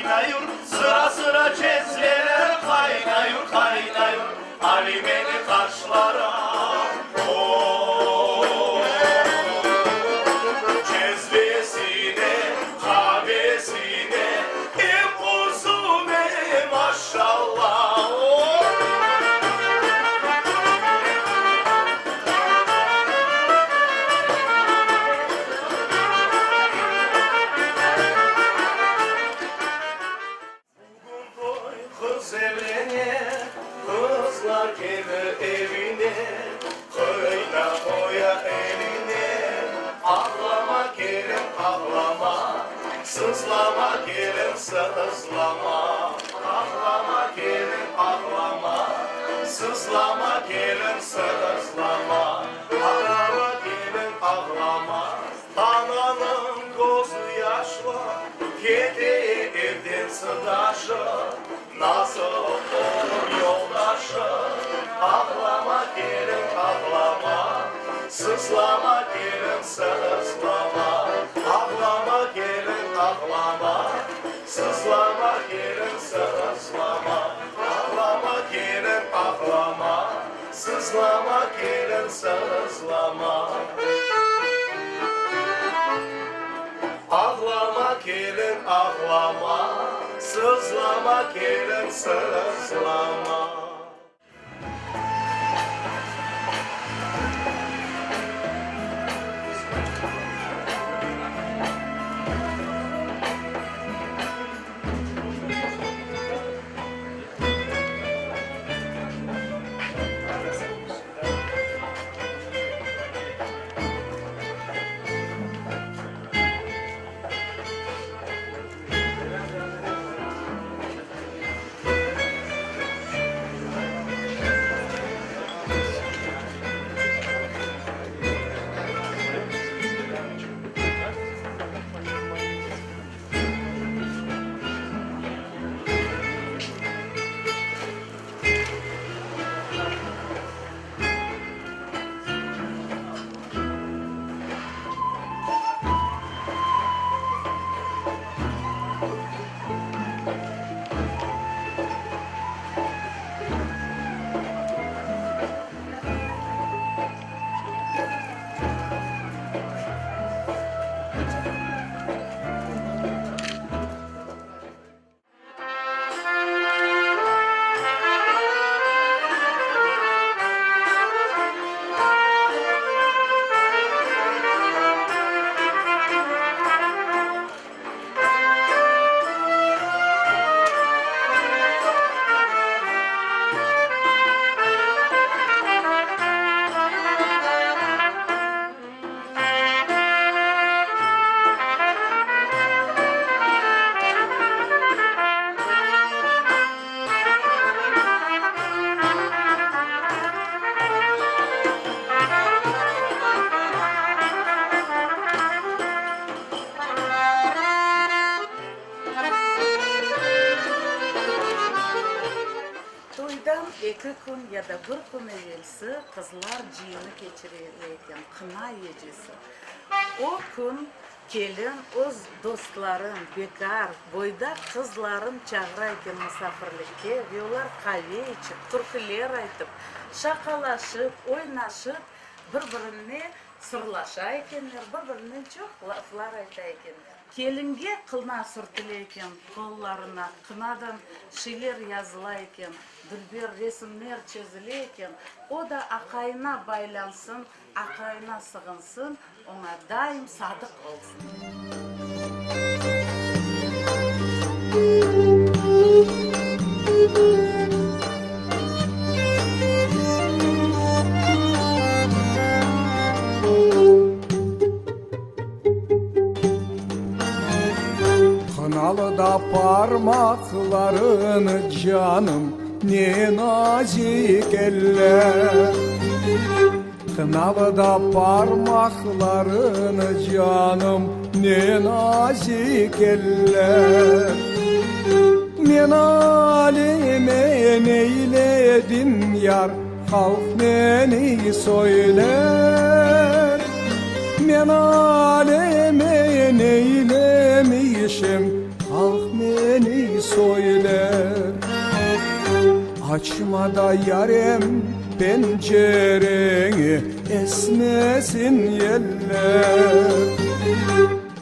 kaynayır, sıra sıra cezveler kaynayır, kaynayır. Ali beni karşılara, cezvesine, kahvesine, hem uzun hem maşallah. Kız evlenir, kızlar gelir evine, kıyna koya eline. Ağlama gelin ağlama, sızlama gelin sızlama. Ağlama gelin ağlama, sızlama gelin sızlama. Ağlama gelin ağlama, ananın gözü yaşlı, gidiyor evden sıdaşı. Nasıl olur yoldaşı? Ağlama gelin ağlama, sızlama gelin sızlama. Ağlama gelin ağlama, sızlama gelin sızlama. Ağlama gelin ağlama, sızlama gelin sızlama. Ağlama gelin ağlama, sızlama gelin sızlama. İki gün ya da bir gün evvelsi kızlar ciyini geçirirken kına yecesi. O gün gelin öz dostların, bekar, boyda kızların çağırırken misafirlikке ve ular kahve içip, türküler aytıp, şakalaşıp, oynaşıp, birbirini sırlaşa ekenler, birbirinden çok laflar ayta ekenler. Kelinge kılna sürtüleyken kollarına, kınadan şeyler yazılayken, dilber resimler çizileyken, o da akayına baylansın, akayına sığınsın, ona daim sadık olsun. Kınalıda parmaklarını canım ne nazik eller. Kınalıda parmaklarını canım ne nazik eller. Men alime neyledim yar, halk beni söyler. Men alime neylemişim, halk beni söyler. Açma da yarem pencereni, esmesin yeller.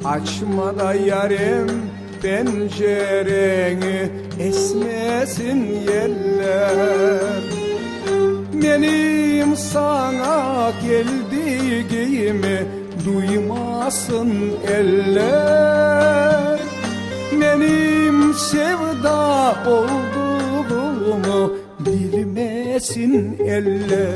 Açma da yarem pencereni, esmesin yeller. Benim sana geldiğimi duymasın eller. Benim sevda olduğumu bilmesin eller.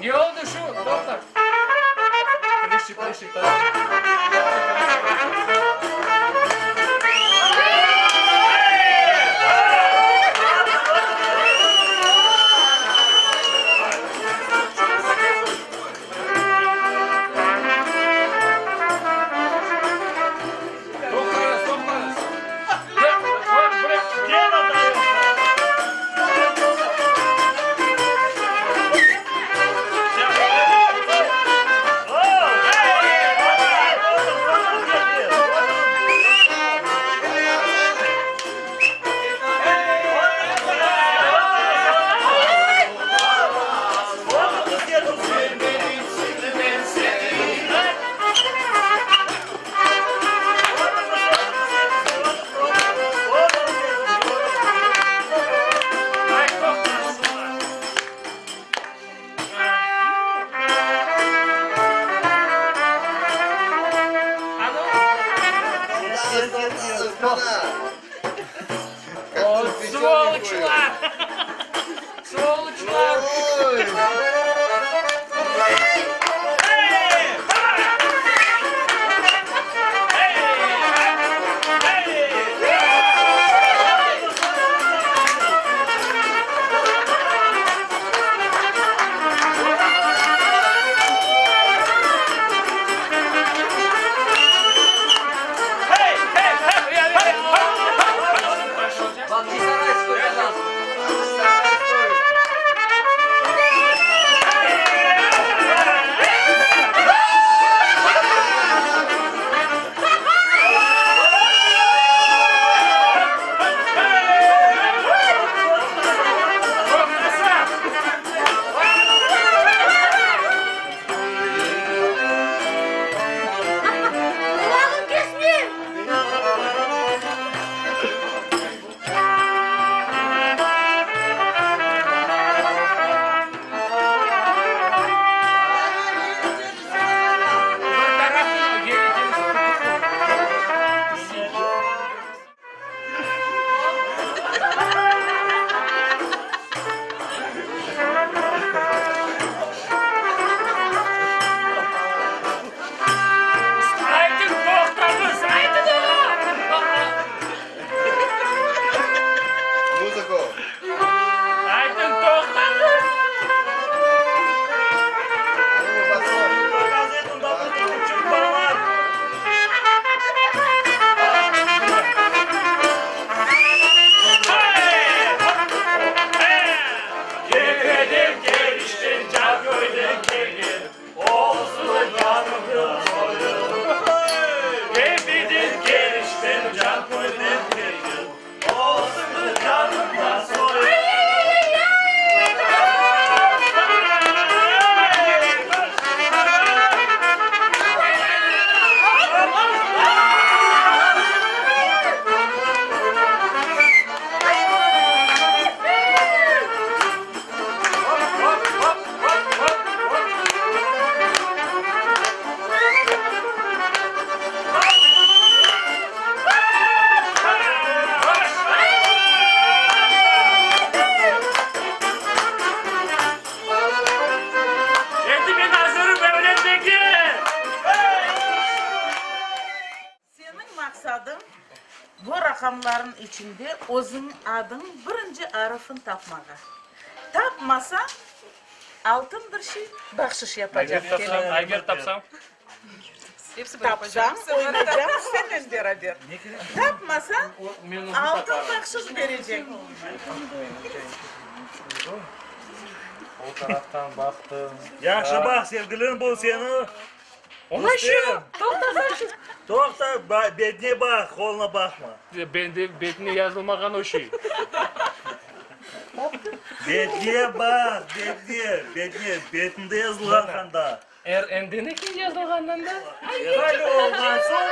Ne oldu şu doktor? Klişik. Сволочlar! Сволочlar! Балтийская история, пожалуйста. rakamların içinde o'zing adın birinci harfini tapmaga. Tapmasa altın bir şey bahşiş yapacak. Agar tapsam. Tapsam oynayacağım senin beraber. Tapmasa Men altın bahşiş verecek. O taraftan baktım. Yaxshi bak sevgilim bu seni. Ona şu. Doktor şu. To'xta, betine bak, qo'lina bakma. Bende betine yazılmagan o şey. Betine bak, betinde yazılgan qanda. Endine kim yazılgandan da? Hali olgan so'ng